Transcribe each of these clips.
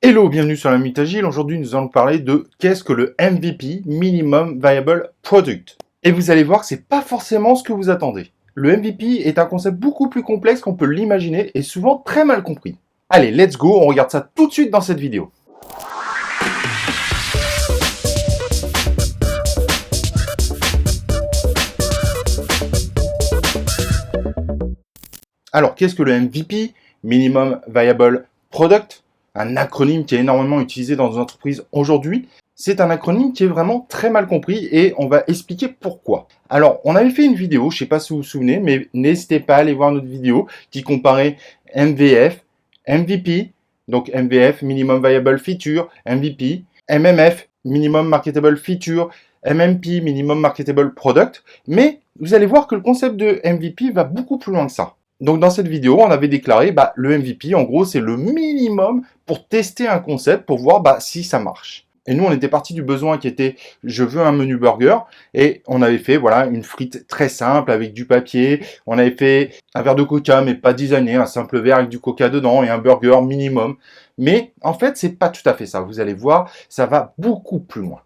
Hello, bienvenue sur la Minute Agile. Aujourd'hui, nous allons parler de qu'est-ce que le MVP, Minimum Viable Product. Et vous allez voir que c'est pas forcément ce que vous attendez. Le MVP est un concept beaucoup plus complexe qu'on peut l'imaginer et souvent très mal compris. Allez, let's go, on regarde ça tout de suite dans cette vidéo. Alors, qu'est-ce que le MVP, Minimum Viable Product? Un acronyme qui est énormément utilisé dans les entreprises aujourd'hui. C'est un acronyme qui est vraiment très mal compris et on va expliquer pourquoi. Alors, on avait fait une vidéo, je ne sais pas si vous vous souvenez, mais n'hésitez pas à aller voir notre vidéo qui comparait MVF, MVP, donc MVF, Minimum Viable Feature, MVP, MMF, Minimum Marketable Feature, MMP, Minimum Marketable Product. Mais vous allez voir que le concept de MVP va beaucoup plus loin que ça. Donc dans cette vidéo, on avait déclaré le MVP, en gros, c'est le minimum pour tester un concept, pour voir si ça marche. Et nous, on était parti du besoin qui était « je veux un menu burger » et on avait fait une frite très simple avec du papier. On avait fait un verre de coca, mais pas designé, un simple verre avec du coca dedans et un burger minimum. Mais en fait, c'est pas tout à fait ça. Vous allez voir, ça va beaucoup plus loin.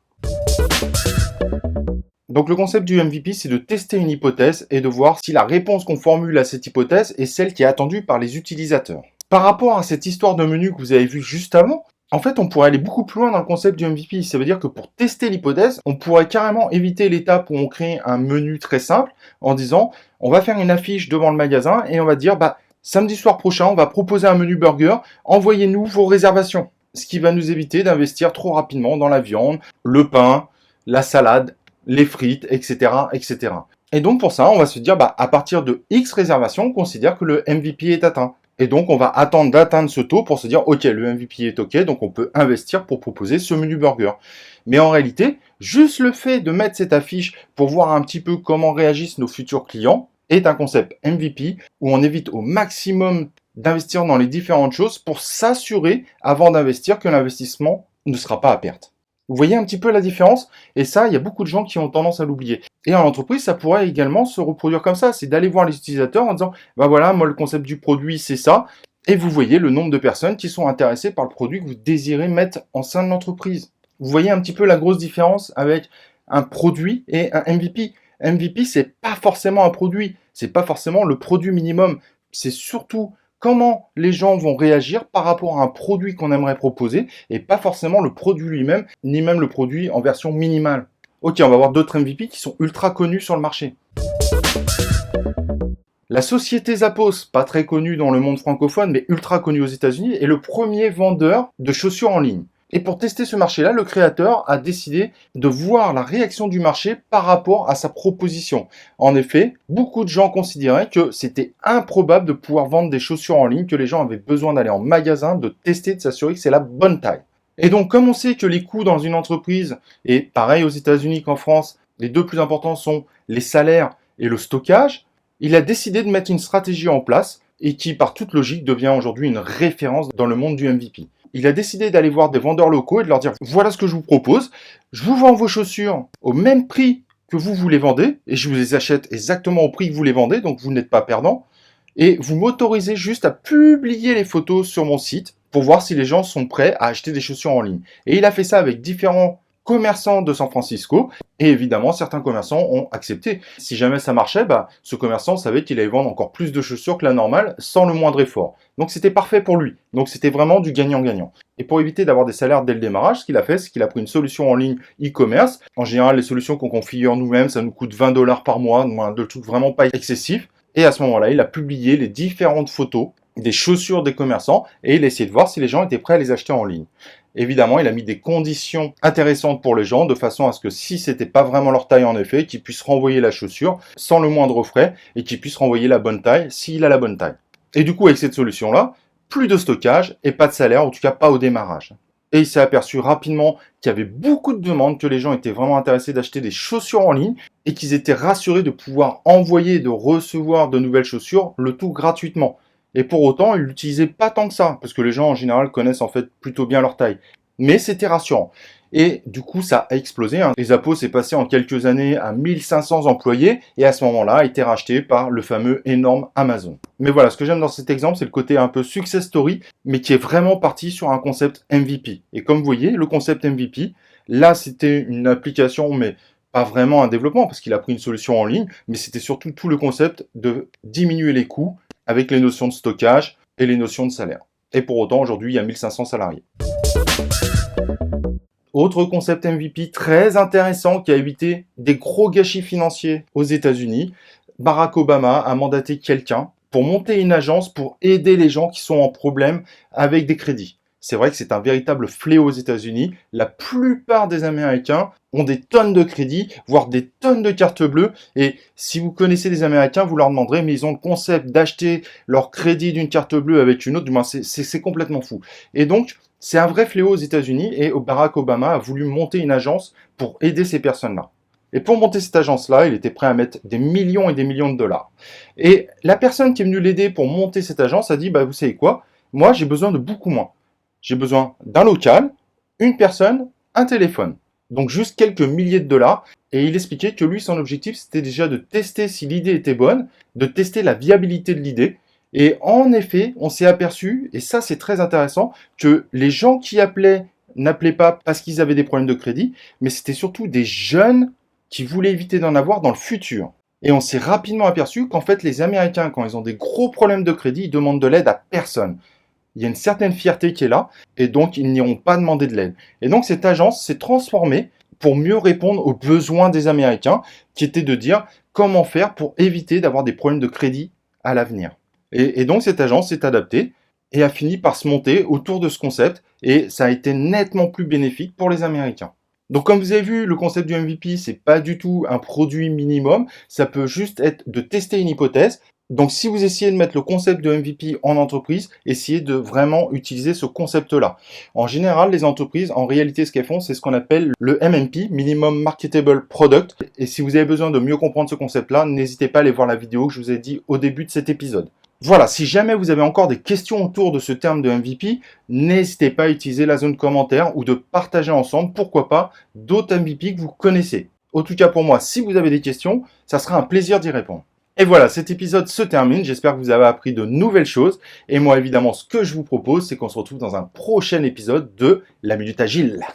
Donc le concept du MVP, c'est de tester une hypothèse et de voir si la réponse qu'on formule à cette hypothèse est celle qui est attendue par les utilisateurs. Par rapport à cette histoire de menu que vous avez vue juste avant, en fait, on pourrait aller beaucoup plus loin dans le concept du MVP. Ça veut dire que pour tester l'hypothèse, on pourrait carrément éviter l'étape où on crée un menu très simple en disant on va faire une affiche devant le magasin et on va dire samedi soir prochain, on va proposer un menu burger, envoyez-nous vos réservations. Ce qui va nous éviter d'investir trop rapidement dans la viande, le pain, la salade, les frites, etc., etc. Et donc pour ça, on va se dire, à partir de X réservations, on considère que le MVP est atteint. Et donc on va attendre d'atteindre ce taux pour se dire, ok, le MVP est ok, donc on peut investir pour proposer ce menu burger. Mais en réalité, juste le fait de mettre cette affiche pour voir un petit peu comment réagissent nos futurs clients est un concept MVP où on évite au maximum d'investir dans les différentes choses pour s'assurer, avant d'investir, que l'investissement ne sera pas à perte. Vous voyez un petit peu la différence? Et ça, il y a beaucoup de gens qui ont tendance à l'oublier. Et en entreprise, ça pourrait également se reproduire comme ça. C'est d'aller voir les utilisateurs en disant, voilà, moi, le concept du produit, c'est ça. Et vous voyez le nombre de personnes qui sont intéressées par le produit que vous désirez mettre en sein de l'entreprise. Vous voyez un petit peu la grosse différence avec un produit et un MVP. MVP, c'est pas forcément un produit. C'est pas forcément le produit minimum. C'est surtout comment les gens vont réagir par rapport à un produit qu'on aimerait proposer et pas forcément le produit lui-même, ni même le produit en version minimale. Ok, on va voir d'autres MVP qui sont ultra connus sur le marché. La société Zappos, pas très connue dans le monde francophone, mais ultra connue aux États-Unis, est le premier vendeur de chaussures en ligne. Et pour tester ce marché-là, le créateur a décidé de voir la réaction du marché par rapport à sa proposition. En effet, beaucoup de gens considéraient que c'était improbable de pouvoir vendre des chaussures en ligne, que les gens avaient besoin d'aller en magasin, de tester, de s'assurer que c'est la bonne taille. Et donc, comme on sait que les coûts dans une entreprise, et pareil aux États-Unis qu'en France, les deux plus importants sont les salaires et le stockage, il a décidé de mettre une stratégie en place et qui, par toute logique, devient aujourd'hui une référence dans le monde du MVP. Il a décidé d'aller voir des vendeurs locaux et de leur dire « Voilà ce que je vous propose, je vous vends vos chaussures au même prix que vous les vendez, et je vous les achète exactement au prix que vous les vendez, donc vous n'êtes pas perdant, et vous m'autorisez juste à publier les photos sur mon site pour voir si les gens sont prêts à acheter des chaussures en ligne. » Et il a fait ça avec différents commerçants de San Francisco, et évidemment, certains commerçants ont accepté. Si jamais ça marchait, ce commerçant savait qu'il allait vendre encore plus de chaussures que la normale, sans le moindre effort. Donc c'était parfait pour lui. Donc c'était vraiment du gagnant-gagnant. Et pour éviter d'avoir des salaires dès le démarrage, ce qu'il a fait, c'est qu'il a pris une solution en ligne e-commerce. En général, les solutions qu'on configure nous-mêmes, ça nous coûte $20 par mois, de trucs vraiment pas excessifs. Et à ce moment-là, il a publié les différentes photos des chaussures des commerçants et il a essayé de voir si les gens étaient prêts à les acheter en ligne. Évidemment, il a mis des conditions intéressantes pour les gens, de façon à ce que si c'était pas vraiment leur taille en effet, qu'ils puissent renvoyer la chaussure sans le moindre frais et qu'ils puissent renvoyer la bonne taille s'il a la bonne taille. Et du coup, avec cette solution-là, plus de stockage et pas de salaire, en tout cas pas au démarrage. Et il s'est aperçu rapidement qu'il y avait beaucoup de demandes, que les gens étaient vraiment intéressés d'acheter des chaussures en ligne et qu'ils étaient rassurés de pouvoir envoyer, de recevoir de nouvelles chaussures, le tout gratuitement. Et pour autant, ils l'utilisaient pas tant que ça, parce que les gens en général connaissent en fait plutôt bien leur taille. Mais c'était rassurant. Et du coup, ça a explosé, hein. Les Zappos est passé en quelques années à 1500 employés et à ce moment-là a été racheté par le fameux énorme Amazon. Mais voilà, ce que j'aime dans cet exemple, c'est le côté un peu success story, mais qui est vraiment parti sur un concept MVP. Et comme vous voyez, le concept MVP, là, c'était une application, mais pas vraiment un développement, parce qu'il a pris une solution en ligne, mais c'était surtout tout le concept de diminuer les coûts avec les notions de stockage et les notions de salaire. Et pour autant, aujourd'hui, il y a 1500 salariés. Autre concept MVP très intéressant qui a évité des gros gâchis financiers aux États-Unis, Barack Obama a mandaté quelqu'un pour monter une agence pour aider les gens qui sont en problème avec des crédits. C'est vrai que c'est un véritable fléau aux États-Unis. La plupart des Américains ont des tonnes de crédits, voire des tonnes de cartes bleues. Et si vous connaissez des Américains, vous leur demanderez, mais ils ont le concept d'acheter leur crédit d'une carte bleue avec une autre. Du moins, c'est complètement fou. Et donc, c'est un vrai fléau aux États-Unis et Barack Obama a voulu monter une agence pour aider ces personnes-là. Et pour monter cette agence-là, il était prêt à mettre des millions et des millions de dollars. Et la personne qui est venue l'aider pour monter cette agence a dit, bah, vous savez quoi? Moi, j'ai besoin de beaucoup moins. J'ai besoin d'un local, une personne, un téléphone. Donc juste quelques milliers de dollars. Et il expliquait que lui, son objectif, c'était déjà de tester si l'idée était bonne, de tester la viabilité de l'idée. Et en effet, on s'est aperçu, et ça c'est très intéressant, que les gens qui appelaient n'appelaient pas parce qu'ils avaient des problèmes de crédit, mais c'était surtout des jeunes qui voulaient éviter d'en avoir dans le futur. Et on s'est rapidement aperçu qu'en fait, les Américains, quand ils ont des gros problèmes de crédit, ils demandent de l'aide à personne. Il y a une certaine fierté qui est là, et donc ils n'iront pas demander de l'aide. Et donc cette agence s'est transformée pour mieux répondre aux besoins des Américains, qui étaient de dire comment faire pour éviter d'avoir des problèmes de crédit à l'avenir. Et donc cette agence s'est adaptée et a fini par se monter autour de ce concept, et ça a été nettement plus bénéfique pour les Américains. Donc comme vous avez vu, le concept du MVP, c'est pas du tout un produit minimum, ça peut juste être de tester une hypothèse. Donc si vous essayez de mettre le concept de MVP en entreprise, essayez de vraiment utiliser ce concept-là. En général, les entreprises, en réalité, ce qu'elles font, c'est ce qu'on appelle le MMP, Minimum Marketable Product. Et si vous avez besoin de mieux comprendre ce concept-là, n'hésitez pas à aller voir la vidéo que je vous ai dit au début de cet épisode. Voilà, si jamais vous avez encore des questions autour de ce terme de MVP, n'hésitez pas à utiliser la zone commentaire ou de partager ensemble, pourquoi pas, d'autres MVP que vous connaissez. En tout cas pour moi, si vous avez des questions, ça sera un plaisir d'y répondre. Et voilà, cet épisode se termine. J'espère que vous avez appris de nouvelles choses. Et moi, évidemment, ce que je vous propose, c'est qu'on se retrouve dans un prochain épisode de La Minute Agile.